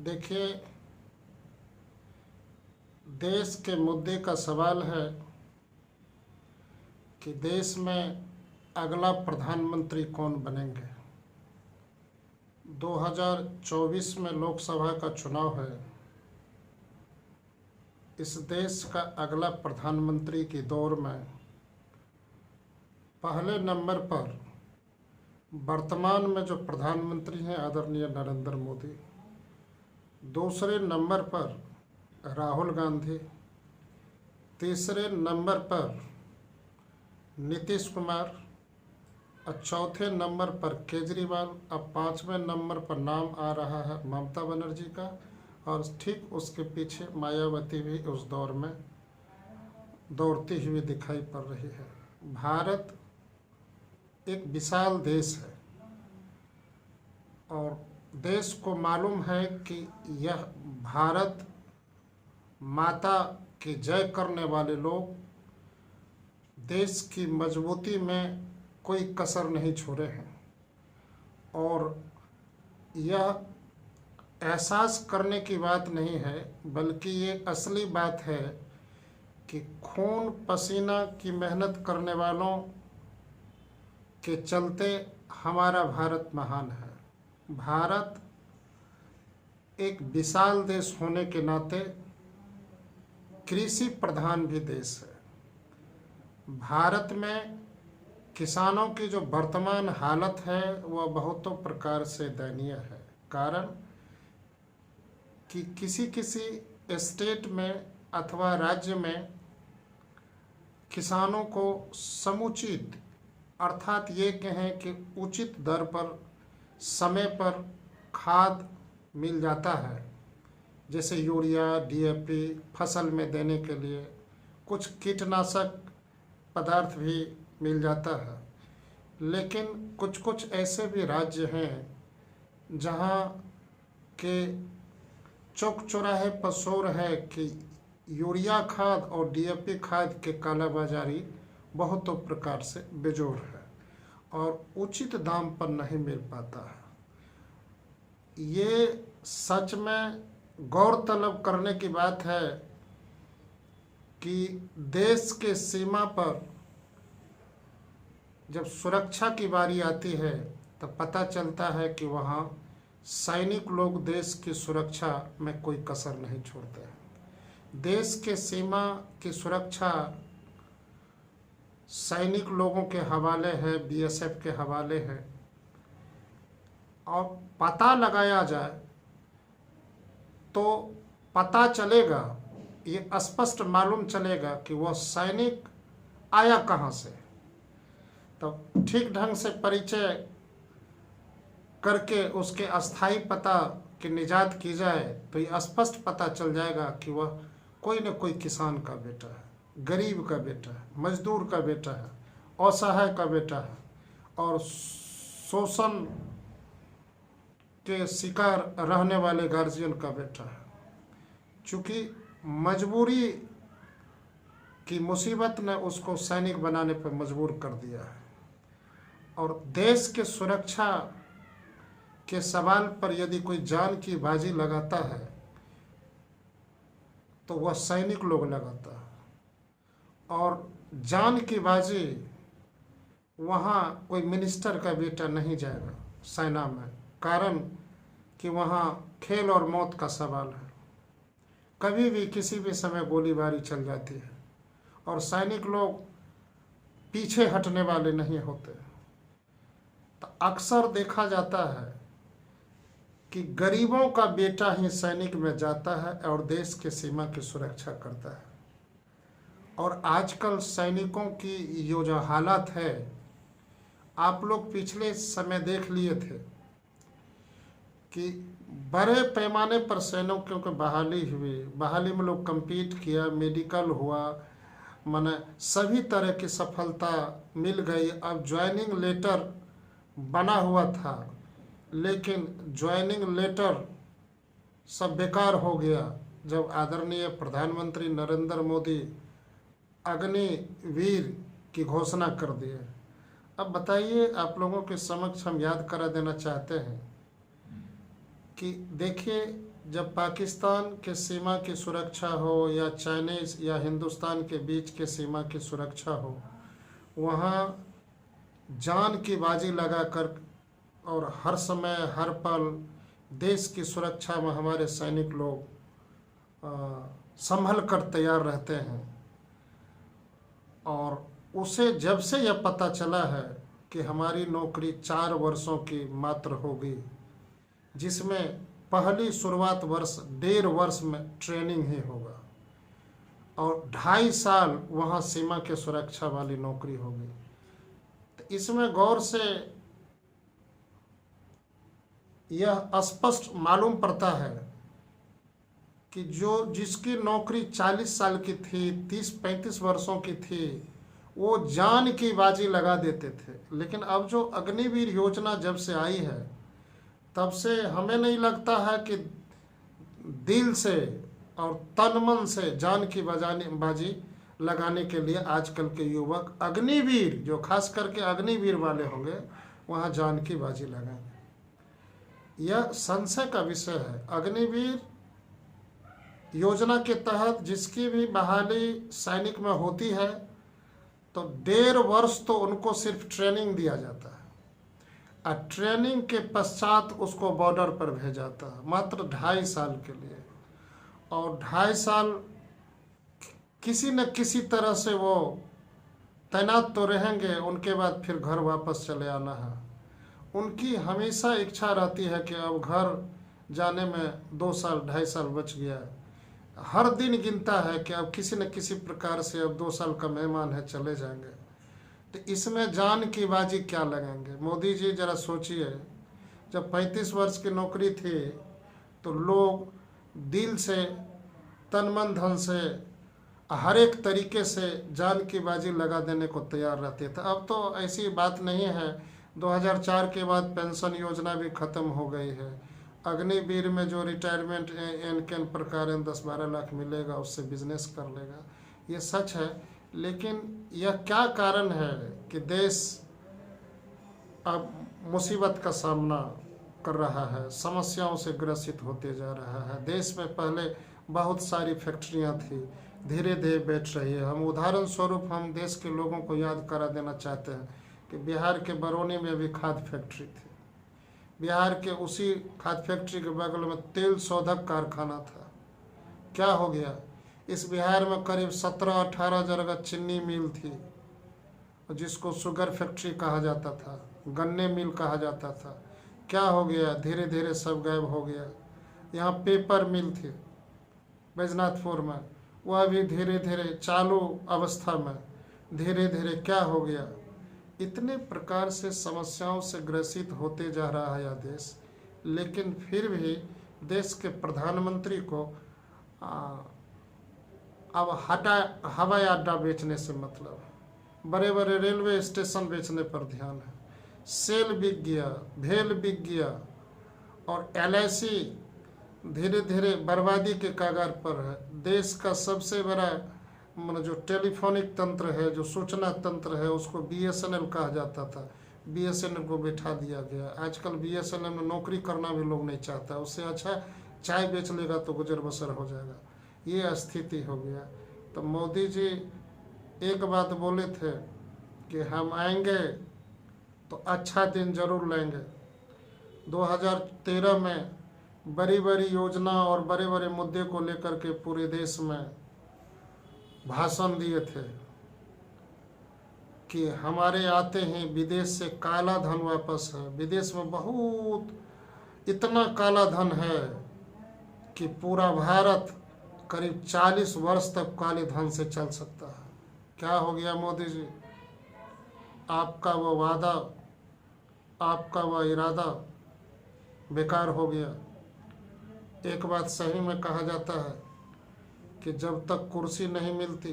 देखिए, देश के मुद्दे का सवाल है कि देश में अगला प्रधानमंत्री कौन बनेंगे। 2024 में लोकसभा का चुनाव है। इस देश का अगला प्रधानमंत्री की दौर में पहले नंबर पर वर्तमान में जो प्रधानमंत्री हैं आदरणीय नरेंद्र मोदी, दूसरे नंबर पर राहुल गांधी, तीसरे नंबर पर नीतीश कुमार और चौथे नंबर पर केजरीवाल। अब पाँचवें नंबर पर नाम आ रहा है ममता बनर्जी का, और ठीक उसके पीछे मायावती भी उस दौर में दौड़ती हुई दिखाई पड़ रही है। भारत एक विशाल देश है और देश को मालूम है कि यह भारत माता की जय करने वाले लोग देश की मजबूती में कोई कसर नहीं छोड़े हैं, और यह एहसास करने की बात नहीं है बल्कि ये असली बात है कि खून पसीना की मेहनत करने वालों के चलते हमारा भारत महान है। भारत एक विशाल देश होने के नाते कृषि प्रधान भी देश है। भारत में किसानों की जो वर्तमान हालत है वह बहुतों प्रकार से दयनीय है। कारण कि किसी किसी स्टेट में अथवा राज्य में किसानों को समुचित अर्थात ये कहें कि उचित दर पर समय पर खाद मिल जाता है, जैसे यूरिया, डीएपी फसल में देने के लिए, कुछ कीटनाशक पदार्थ भी मिल जाता है। लेकिन कुछ कुछ ऐसे भी राज्य हैं जहाँ के चौक चौराहे पर शोर है कि यूरिया खाद और डीएपी खाद के कालाबाजारी बहुतों प्रकार से बेजोड़ है और उचित दाम पर नहीं मिल पाता है। ये सच में गौर तलब करने की बात है कि देश के सीमा पर जब सुरक्षा की बारी आती है तो पता चलता है कि वहाँ सैनिक लोग देश की सुरक्षा में कोई कसर नहीं छोड़ते हैं। देश के सीमा की सुरक्षा सैनिक लोगों के हवाले है, बीएसएफ के हवाले है, और पता लगाया जाए तो पता चलेगा, ये स्पष्ट मालूम चलेगा कि वह सैनिक आया कहाँ से। तो ठीक ढंग से परिचय करके उसके अस्थाई पता की निजात की जाए तो ये स्पष्ट पता चल जाएगा कि वह कोई न कोई किसान का बेटा है, गरीब का बेटा है, मजदूर का बेटा है, असहाय का बेटा है और शोषण के शिकार रहने वाले गार्जियन का बेटा है। चूँकि मजबूरी की मुसीबत ने उसको सैनिक बनाने पर मजबूर कर दिया है, और देश के सुरक्षा के सवाल पर यदि कोई जान की बाजी लगाता है तो वह सैनिक लोग लगाता है, और जान की बाजी वहाँ कोई मिनिस्टर का बेटा नहीं जाएगा सेना में। कारण कि वहाँ खेल और मौत का सवाल है, कभी भी किसी भी समय गोलीबारी चल जाती है और सैनिक लोग पीछे हटने वाले नहीं होते। तो अक्सर देखा जाता है कि गरीबों का बेटा ही सैनिक में जाता है और देश के सीमा की सुरक्षा करता है। और आजकल सैनिकों की ये जो हालत है, आप लोग पिछले समय देख लिए थे कि बड़े पैमाने पर सैनिकों की बहाली हुई, बहाली में लोग कम्पीट किया, मेडिकल हुआ, माने सभी तरह की सफलता मिल गई। अब ज्वाइनिंग लेटर बना हुआ था, लेकिन ज्वाइनिंग लेटर सब बेकार हो गया जब आदरणीय प्रधानमंत्री नरेंद्र मोदी अग्निवीर की घोषणा कर दिए। अब बताइए, आप लोगों के समक्ष हम याद करा देना चाहते हैं कि देखिए, जब पाकिस्तान के सीमा की सुरक्षा हो या चाइनीज़ या हिंदुस्तान के बीच के सीमा की सुरक्षा हो, वहाँ जान की बाजी लगाकर और हर समय हर पल देश की सुरक्षा में हमारे सैनिक लोग संभल कर तैयार रहते हैं। और उसे जब से यह पता चला है कि हमारी नौकरी 4 वर्षों की मात्र होगी, जिसमें पहली शुरुआत वर्ष 1.5 वर्ष में ट्रेनिंग ही होगा और 2.5 साल वहाँ सीमा के सुरक्षा वाली नौकरी होगी, तो इसमें गौर से यह स्पष्ट मालूम पड़ता है कि जिसकी नौकरी 40 साल की थी, 30-35 वर्षों की थी, वो जान की बाजी लगा देते थे। लेकिन अब जो अग्निवीर योजना जब से आई है, तब से हमें नहीं लगता है कि दिल से और तन मन से जान की बाजी लगाने के लिए आजकल के युवक अग्निवीर, जो खास करके अग्निवीर वाले होंगे, वहाँ जान की बाजी लगाएंगे। यह संशय का विषय है। अग्निवीर योजना के तहत जिसकी भी बहाली सैनिक में होती है, तो 1.5 वर्ष तो उनको सिर्फ ट्रेनिंग दिया जाता है और ट्रेनिंग के पश्चात उसको बॉर्डर पर भेजा जाता है मात्र 2.5 साल के लिए। और 2.5 साल किसी न किसी तरह से वो तैनात तो रहेंगे, उनके बाद फिर घर वापस चले आना है। उनकी हमेशा इच्छा रहती है कि अब घर जाने में 2 साल 2.5 साल बच गया है। हर दिन गिनता है कि अब किसी न किसी प्रकार से अब 2 साल का मेहमान है, चले जाएंगे। तो इसमें जान की बाजी क्या लगाएंगे? मोदी जी जरा सोचिए, जब 35 वर्ष की नौकरी थी तो लोग दिल से, तन मन धन से, हर एक तरीके से जान की बाजी लगा देने को तैयार रहते थे। अब तो ऐसी बात नहीं है। 2004 के बाद पेंशन योजना भी ख़त्म हो गई है। अग्निवीर में जो रिटायरमेंट एन प्रकार 10-12 लाख मिलेगा, उससे बिजनेस कर लेगा, ये सच है। लेकिन यह क्या कारण है कि देश अब मुसीबत का सामना कर रहा है, समस्याओं से ग्रसित होते जा रहा है? देश में पहले बहुत सारी फैक्ट्रियां थी, धीरे धीरे बैठ रही है। हम उदाहरण स्वरूप हम देश के लोगों को याद करा देना चाहते हैं कि बिहार के बरौनी में भी खाद फैक्ट्री थी। बिहार के उसी खाद फैक्ट्री के बगल में तेल शोधक कारखाना था। क्या हो गया? इस बिहार में करीब 17-18 जगह चीनी मिल थी, जिसको शुगर फैक्ट्री कहा जाता था, गन्ने मिल कहा जाता था। क्या हो गया? धीरे धीरे सब गायब हो गया। यहाँ पेपर मिल थी बैजनाथपुर में, वह भी धीरे धीरे चालू अवस्था में, धीरे धीरे क्या हो गया? इतने प्रकार से समस्याओं से ग्रसित होते जा रहा है यह देश। लेकिन फिर भी देश के प्रधानमंत्री को अब हवाई अड्डा बेचने से मतलब, बड़े बड़े रेलवे स्टेशन बेचने पर ध्यान है। सेल बिक गया, भेल बिक गया, और LIC धीरे धीरे बर्बादी के कगार पर है। देश का सबसे बड़ा जो टेलीफोनिक तंत्र है, जो सूचना तंत्र है, उसको BSNL कहा जाता था। BSNL को बैठा दिया गया। आजकल BSNL में नौकरी करना भी लोग नहीं चाहता। उससे अच्छा चाय बेच लेगा तो गुजर बसर हो जाएगा। ये स्थिति हो गया। तो मोदी जी एक बात बोले थे कि हम आएंगे तो अच्छा दिन जरूर लेंगे। 2013 में बड़ी बड़ी योजना और बड़े बड़े मुद्दे को लेकर के पूरे देश में भाषण दिए थे कि हमारे आते हैं विदेश से काला धन वापस है। विदेश में बहुत इतना काला धन है कि पूरा भारत करीब 40 वर्ष तक काले धन से चल सकता है। क्या हो गया मोदी जी? आपका वो वादा, आपका वह इरादा बेकार हो गया। एक बात सही में कहा जाता है कि जब तक कुर्सी नहीं मिलती,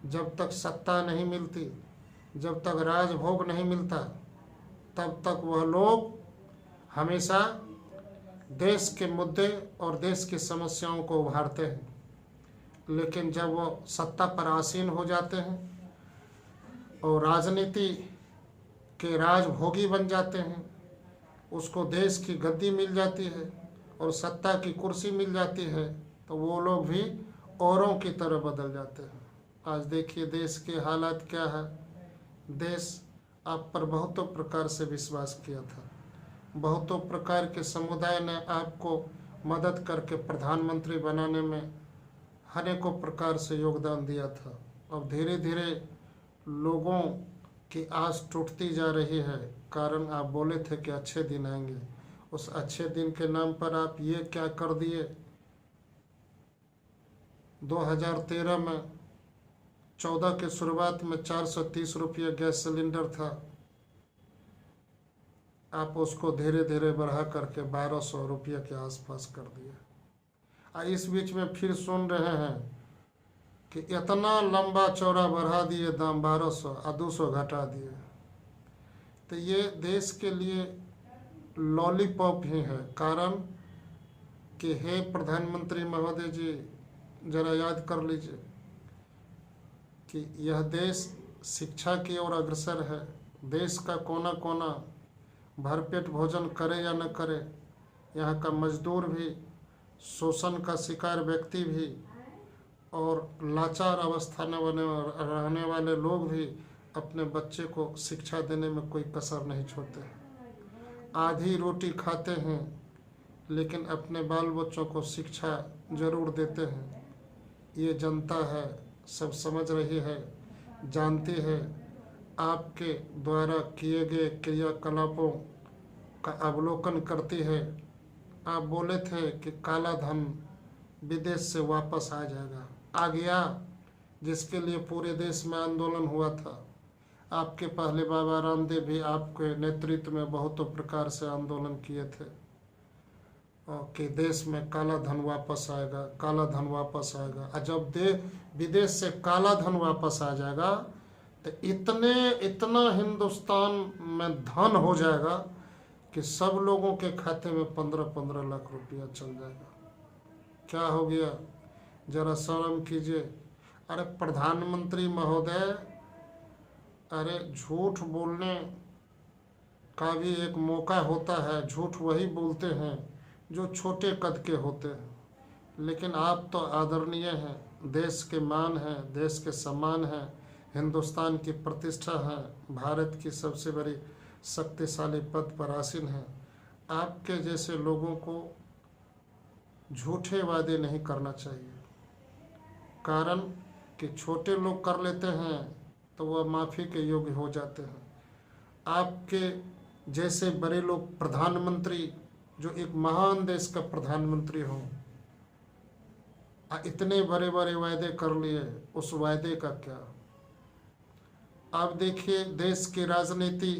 जब तक सत्ता नहीं मिलती, जब तक राजभोग नहीं मिलता, तब तक वह लोग हमेशा देश के मुद्दे और देश की समस्याओं को उभारते हैं। लेकिन जब वो सत्ता पर आसीन हो जाते हैं और राजनीति के राजभोगी बन जाते हैं, उसको देश की गद्दी मिल जाती है और सत्ता की कुर्सी मिल जाती है तो वो लोग भी औरों की तरह बदल जाते हैं। आज देखिए देश के हालात क्या है। देश आप पर बहुतों प्रकार से विश्वास किया था, बहुतों प्रकार के समुदाय ने आपको मदद करके प्रधानमंत्री बनाने में अनेकों प्रकार से योगदान दिया था। अब धीरे धीरे लोगों की आस टूटती जा रही है, कारण आप बोले थे कि अच्छे दिन आएंगे। उस अच्छे दिन के नाम पर आप ये क्या कर दिए। 2013 में 14 के शुरुआत में 430 रुपये गैस सिलेंडर था, आप उसको धीरे धीरे बढ़ा करके 1200 रुपये के आसपास कर दिए। इस बीच में फिर सुन रहे हैं कि इतना लंबा चौड़ा बढ़ा दिए दाम, 1200 और 200 घटा दिए। तो ये देश के लिए लॉलीपॉप ही है। कारण कि हे प्रधानमंत्री महोदय जी, जरा याद कर लीजिए कि यह देश शिक्षा की ओर अग्रसर है। देश का कोना कोना भरपेट भोजन करे या न करे, यहाँ का मजदूर भी, शोषण का शिकार व्यक्ति भी और लाचार अवस्था में रहने वाले लोग भी अपने बच्चे को शिक्षा देने में कोई कसर नहीं छोड़ते हैं। आधी रोटी खाते हैं लेकिन अपने बाल बच्चों को शिक्षा जरूर देते हैं। ये जनता है, सब समझ रही है, जानती है। आपके द्वारा किए गए क्रियाकलापों का अवलोकन करती है। आप बोले थे कि काला धन विदेश से वापस आ जाएगा, आ गया, जिसके लिए पूरे देश में आंदोलन हुआ था। आपके पहले बाबा रामदेव भी आपके नेतृत्व में बहुतों प्रकार से आंदोलन किए थे कि देश में काला धन वापस आएगा, काला धन वापस आएगा। और जब विदेश से काला धन वापस आ जाएगा तो इतना हिंदुस्तान में धन हो जाएगा कि सब लोगों के खाते में 15-15 लाख रुपया चल जाएगा। क्या हो गया, जरा शर्म कीजिए। अरे प्रधानमंत्री महोदय, अरे झूठ बोलने का भी एक मौका होता है। झूठ वही बोलते हैं जो छोटे कद के होते हैं, लेकिन आप तो आदरणीय हैं, देश के मान हैं, देश के सम्मान हैं, हिंदुस्तान की प्रतिष्ठा है, भारत की सबसे बड़ी शक्तिशाली पद पर आसीन है। आपके जैसे लोगों को झूठे वादे नहीं करना चाहिए। कारण कि छोटे लोग कर लेते हैं तो वह माफ़ी के योग्य हो जाते हैं। आपके जैसे बड़े लोग प्रधानमंत्री, जो एक महान देश का प्रधानमंत्री हो, इतने बड़े बड़े वायदे कर लिए, उस वायदे का क्या। अब देखिए देश की राजनीति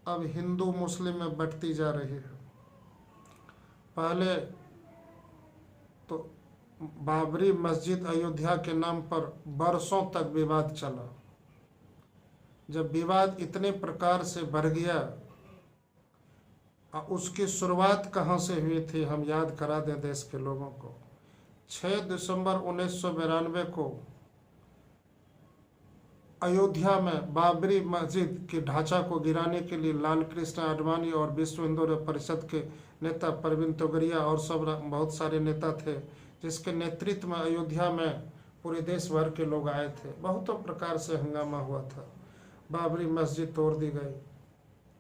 अब हिंदू मुस्लिम में बढ़ती जा रही है। पहले तो बाबरी मस्जिद अयोध्या के नाम पर बरसों तक विवाद चला। जब विवाद इतने प्रकार से बढ़ गया, उसकी शुरुआत कहाँ से हुई थी हम याद करा दें देश के लोगों को। 6 दिसंबर 1992 को अयोध्या में बाबरी मस्जिद के ढांचा को गिराने के लिए लाल कृष्ण आडवाणी और विश्व हिंदू परिषद के नेता परवीन तोगड़िया और सब बहुत सारे नेता थे, जिसके नेतृत्व में अयोध्या में पूरे देश भर के लोग आए थे। बहुतों प्रकार से हंगामा हुआ था, बाबरी मस्जिद तोड़ दी गई,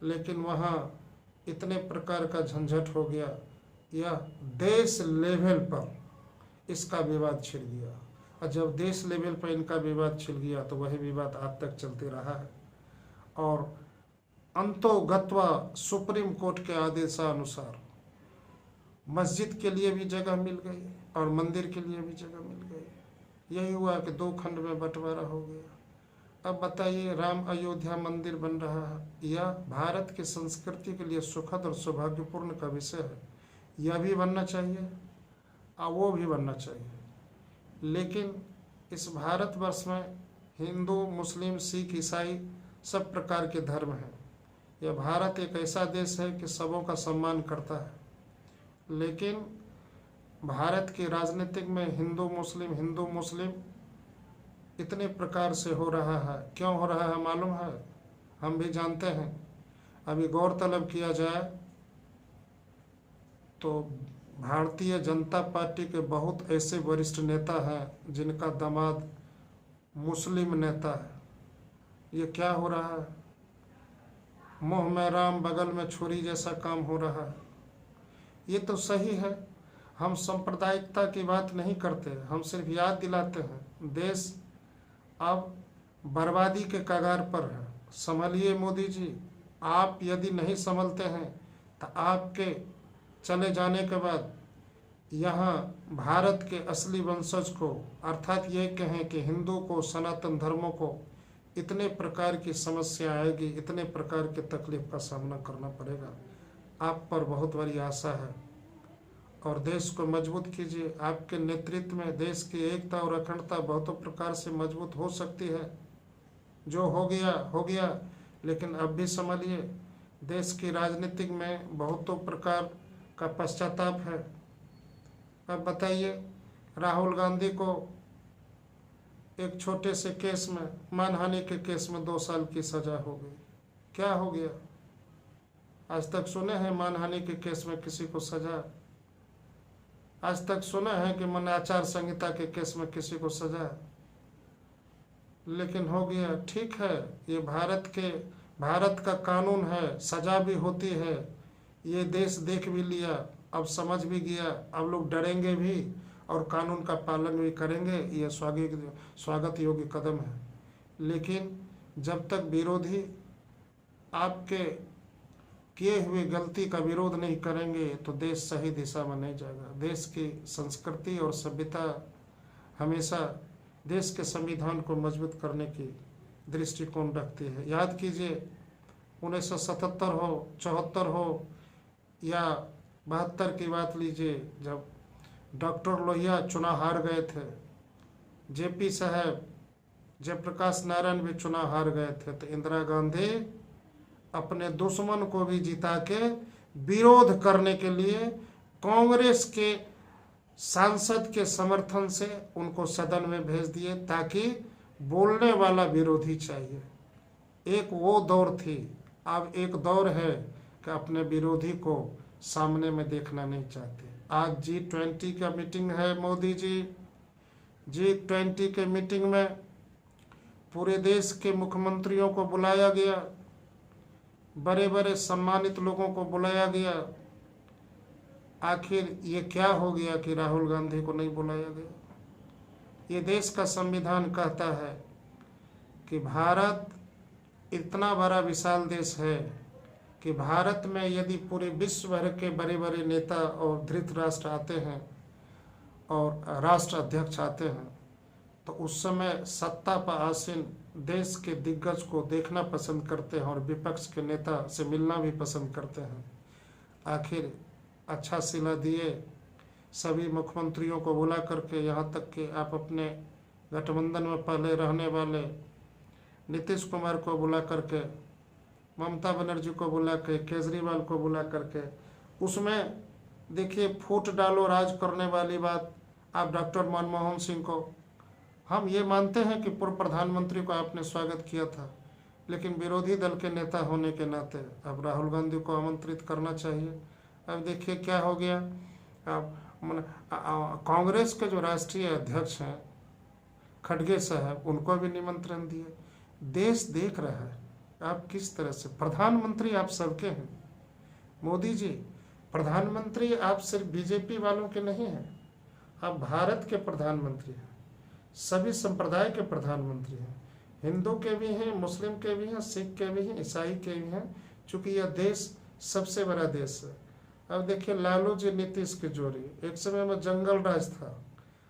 लेकिन वहाँ इतने प्रकार का झंझट हो गया, यह देश लेवल पर इसका विवाद छिड़ गया। और जब देश लेवल पर इनका विवाद छिड़ गया तो वही विवाद आज तक चलते रहा है। और अंतोगत्वा सुप्रीम कोर्ट के आदेशानुसार मस्जिद के लिए भी जगह मिल गई और मंदिर के लिए भी जगह मिल गई। यही हुआ कि 2 खंड में बंटवारा हो गया। अब बताइए, राम अयोध्या मंदिर बन रहा है, यह भारत की संस्कृति के लिए सुखद और सौभाग्यपूर्ण का विषय है। यह भी बनना चाहिए और वो भी बनना चाहिए। लेकिन इस भारतवर्ष में हिंदू, मुस्लिम, सिख, ईसाई सब प्रकार के धर्म हैं। यह भारत एक ऐसा देश है कि सबों का सम्मान करता है, लेकिन भारत की राजनीतिक में हिंदू मुस्लिम इतने प्रकार से हो रहा है। क्यों हो रहा है मालूम है? हम भी जानते हैं। अभी गौरतलब किया जाए तो भारतीय जनता पार्टी के बहुत ऐसे वरिष्ठ नेता हैं जिनका दामाद मुस्लिम नेता है। ये क्या हो रहा है? मुंह में राम बगल में छुरी जैसा काम हो रहा है। ये तो सही है, हम सांप्रदायिकता की बात नहीं करते, हम सिर्फ याद दिलाते हैं देश अब बर्बादी के कगार पर है। संभलिए मोदी जी, आप यदि नहीं संभलते हैं तो आपके चले जाने के बाद यहाँ भारत के असली वंशज को, अर्थात ये कहें कि हिंदू को, सनातन धर्मों को इतने प्रकार की समस्या आएगी, इतने प्रकार के तकलीफ का सामना करना पड़ेगा। आप पर बहुत बड़ी आशा है और देश को मजबूत कीजिए। आपके नेतृत्व में देश की एकता और अखंडता बहुतों प्रकार से मजबूत हो सकती है। जो हो गया, लेकिन अब भी संभलिए। देश की राजनीतिक में बहुतों प्रकार का पश्चाताप है। अब बताइए, राहुल गांधी को एक छोटे से केस में, मानहानि के केस में 2 साल की सजा हो गई। क्या हो गया? आज तक सुने हैं मानहानि के केस में किसी को सजा? आज तक सुना है कि मन आचार संहिता के केस में किसी को सजा? लेकिन हो गया। ठीक है, ये भारत का कानून है, सजा भी होती है। ये देश देख भी लिया, अब समझ भी गया। अब लोग डरेंगे भी और कानून का पालन भी करेंगे। ये स्वागत योग्य कदम है। लेकिन जब तक विरोधी आपके किए हुए गलती का विरोध नहीं करेंगे तो देश सही दिशा में नहीं जाएगा। देश की संस्कृति और सभ्यता हमेशा देश के संविधान को मजबूत करने की दृष्टिकोण रखती है। याद कीजिए, 1977 हो, 74 हो या 72 की बात लीजिए, जब डॉक्टर लोहिया चुनाव हार गए थे, जेपी साहब, जयप्रकाश नारायण भी चुनाव हार गए थे, तो इंदिरा गांधी अपने दुश्मन को भी जिता के विरोध करने के लिए कांग्रेस के सांसद के समर्थन से उनको सदन में भेज दिए, ताकि बोलने वाला विरोधी चाहिए। एक वो दौर थी। अब एक दौर है कि अपने विरोधी को सामने में देखना नहीं चाहते। आज G20 का मीटिंग है मोदी जी। G20 के मीटिंग में पूरे देश के मुख्यमंत्रियों को बुलाया गया, बड़े बड़े सम्मानित लोगों को बुलाया गया। आखिर ये क्या हो गया कि राहुल गांधी को नहीं बुलाया गया? ये देश का संविधान कहता है कि भारत इतना बड़ा विशाल देश है कि भारत में यदि पूरे विश्व भर के बड़े बड़े नेता और धृतराष्ट्र आते हैं और राष्ट्र अध्यक्ष आते हैं, तो उस समय सत्ता पर आसीन देश के दिग्गज को देखना पसंद करते हैं और विपक्ष के नेता से मिलना भी पसंद करते हैं। आखिर अच्छा सिला दिए, सभी मुख्यमंत्रियों को बुला करके, यहाँ तक कि आप अपने गठबंधन में पहले रहने वाले नीतीश कुमार को बुला करके, ममता बनर्जी को बुला के, केजरीवाल को बुला करके, उसमें देखिए फूट डालो राज करने वाली बात। आप डॉक्टर मनमोहन सिंह को, हम ये मानते हैं कि पूर्व प्रधानमंत्री को आपने स्वागत किया था, लेकिन विरोधी दल के नेता होने के नाते अब राहुल गांधी को आमंत्रित करना चाहिए। अब देखिए क्या हो गया। अब कांग्रेस के जो राष्ट्रीय अध्यक्ष हैं खड़गे साहब, उनको भी निमंत्रण दिए। देश देख रहा है आप किस तरह से, प्रधानमंत्री आप सबके हैं मोदी जी। प्रधानमंत्री आप सिर्फ बीजेपी वालों के नहीं हैं, आप भारत के प्रधानमंत्री हैं, सभी संप्रदाय के प्रधानमंत्री हैं। हिंदू के भी हैं, मुस्लिम के भी हैं, सिख के भी हैं, ईसाई के भी हैं, चूँकि यह देश सबसे बड़ा देश है। अब देखिए लालू जी नीतीश की जोड़ी, एक समय में जंगल राज था,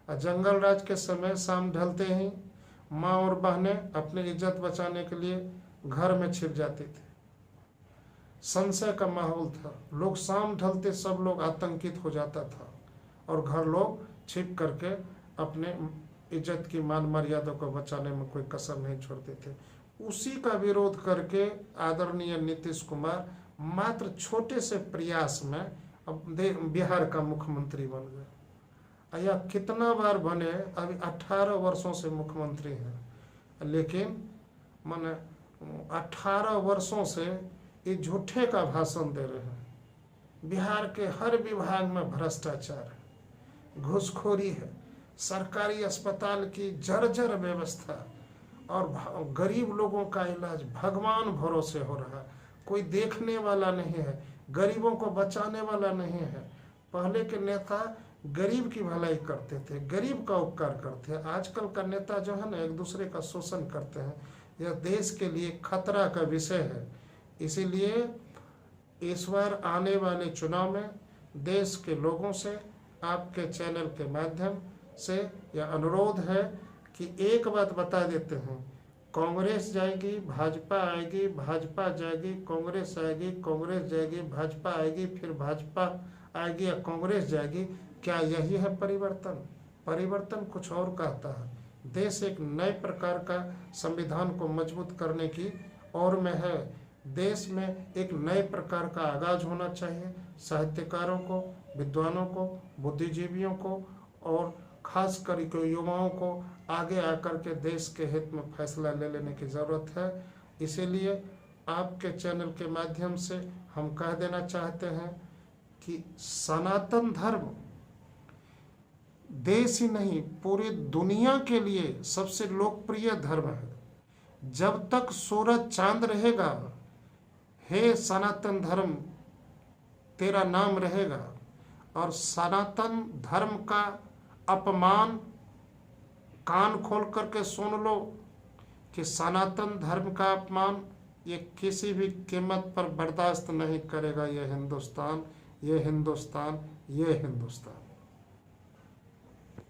और जंगल राज के समय शाम ढलते ही माँ और बहनें अपनी इज्जत बचाने के लिए घर में छिप जाती थी। संशय का माहौल था, लोग शाम ढलते सब लोग आतंकित हो जाता था और घर लोग छिप करके अपने इज्जत की मान मर्यादा को बचाने में कोई कसर नहीं छोड़ते थे। उसी का विरोध करके आदरणीय नीतीश कुमार मात्र छोटे से प्रयास में अब बिहार का मुख्यमंत्री बन गए। या कितना बार बने, अभी 18 वर्षों से मुख्यमंत्री हैं, लेकिन माने 18 वर्षों से ये झूठे का भाषण दे रहे हैं बिहार के हर विभाग में भ्रष्टाचार है, घूसखोरी है, सरकारी अस्पताल की जर्जर व्यवस्था और गरीब लोगों का इलाज भगवान भरोसे हो रहा है। कोई देखने वाला नहीं है, गरीबों को बचाने वाला नहीं है। पहले के नेता गरीब की भलाई करते थे, गरीब का उपकार करते हैं। आजकल का नेता जो है ना, एक दूसरे का शोषण करते हैं। यह देश के लिए खतरा का विषय है। इसीलिए इस बार आने वाले चुनाव में देश के लोगों से आपके चैनल के माध्यम से यह अनुरोध है कि एक बात बता देते हैं, कांग्रेस जाएगी, भाजपा आएगी, भाजपा जाएगी, कांग्रेस आएगी, कांग्रेस जाएगी, भाजपा आएगी, फिर भाजपा आएगी या कांग्रेस जाएगी। क्या यही है परिवर्तन? परिवर्तन कुछ और कहता है। देश एक नए प्रकार का संविधान को मजबूत करने की ओर में है। देश में एक नए प्रकार का आगाज होना चाहिए। साहित्यकारों को, विद्वानों को, बुद्धिजीवियों को और खास कर युवाओं को आगे आकर के देश के हित में फैसला ले लेने की ज़रूरत है। इसीलिए आपके चैनल के माध्यम से हम कह देना चाहते हैं कि सनातन धर्म देश ही नहीं पूरी दुनिया के लिए सबसे लोकप्रिय धर्म है। जब तक सूरज चांद रहेगा, हे सनातन धर्म तेरा नाम रहेगा। और सनातन धर्म का अपमान कान खोल करके सुन लो कि सनातन धर्म का अपमान ये किसी भी कीमत पर बर्दाश्त नहीं करेगा। ये हिंदुस्तान, ये हिंदुस्तान, ये हिंदुस्तान।